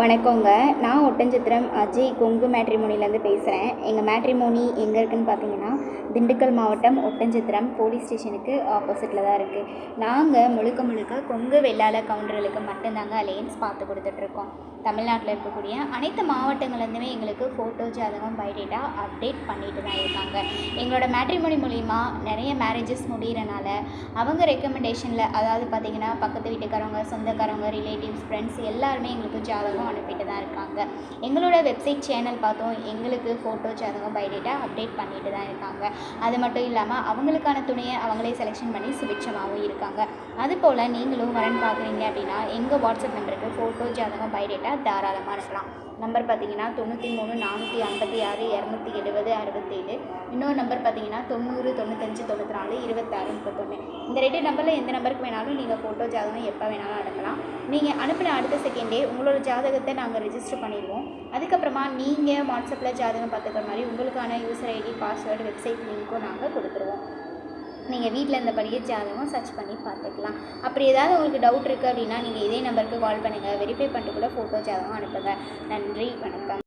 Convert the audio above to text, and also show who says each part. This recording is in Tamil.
Speaker 1: வணக்கங்க. நான் ஒட்டன்சத்திரம் அஜய் கொங்கு மேட்ரிமோனிலேருந்து பேசுகிறேன். எங்கள் மேட்ரிமோனி எங்கே இருக்குதுன்னு பார்த்தீங்கன்னா, திண்டுக்கல் மாவட்டம் ஒட்டன்சத்திரம் போலீஸ் ஸ்டேஷனுக்கு ஆப்போசிட்டில் தான் இருக்குது. நாங்கள் முழுக்க கொங்கு வெள்ளாள கவுண்டர்களுக்கு மட்டும்தாங்க அலையன்ஸ் பார்த்து கொடுத்துட்ருக்கோம். தமிழ்நாட்டில் இருக்கக்கூடிய அனைத்து மாவட்டங்கள்லேருந்துமே எங்களுக்கு ஃபோட்டோ, ஜாதகம், பயோடேட்டா அப்டேட் பண்ணிட்டு தான் இருக்காங்க. எங்களோட மேட்ரிமோனி மூலிமா நிறைய மேரேஜஸ் முடிகிறனால அவங்க ரெக்கமெண்டேஷனில், அதாவது பார்த்திங்கன்னா பக்கத்து வீட்டுக்காரவங்க, சொந்தக்காரவங்க, ரிலேட்டிவ்ஸ், ஃப்ரெண்ட்ஸ் எல்லாருமே எங்களுக்கு ஜாதகம் அனுப்பிட்டு தான் இருக்காங்க. எங்களோட வெப்சைட் சேனல் பார்த்தோம், எங்களுக்கு ஃபோட்டோ, ஜாதகம், பயோடேட்டா அப்டேட் பண்ணிட்டு தான் இருக்காங்க. அது மட்டும் இல்லாமல் அவங்களுக்கான துணையை அவங்களே செலெக்ஷன் பண்ணி சுபிட்சமாகவும் இருக்காங்க. அதுபோல் நீங்களும் வரன் பார்க்குறீங்க அப்படின்னா எங்கள் வாட்ஸ்அப் நம்பருக்கு ஃபோட்டோ, ஜாதகம், பயோடேட்டா தாராளமாக அனுப்பலாம். நம்பர் பார்த்தீங்கன்னா 93 456 270 67. இன்னொரு நம்பர் பார்த்தீங்கன்னா 90 95 94 26 31. இந்த 2 நம்பரில் எந்த நம்பருக்கு வேணாலும் நீங்கள் ஃபோட்டோ, ஜாதகம் எப்போ வேணாலும் அனுப்பலாம். நீங்கள் அனுப்பின அடுத்த செகண்டே உங்களோட ஜாதகத்தை நாங்கள் ரெஜிஸ்டர் பண்ணிடுவோம். அதுக்கப்புறமா நீங்கள் வாட்ஸ்அப்பில் ஜாதகம் பார்த்துக்கிற மாதிரி உங்களுக்கான யூசர் ஐடி, பாஸ்வேர்டு, வெப்சைட் லிங்க்கும் நாங்கள் கொடுத்துருவோம். நீங்கள் வீட்டில் இருந்தபடியே ஜாதகம் சர்ச் பண்ணி பார்த்துக்கலாம். அப்படி ஏதாவது உங்களுக்கு டவுட் இருக்குது அப்படின்னா நீங்கள் இதே நம்பருக்கு கால் பண்ணுங்கள். வெரிஃபை பண்ணிட்டு கூட ஃபோட்டோ, ஜாதகம் அனுப்புங்க. நன்றி, வணக்கம்.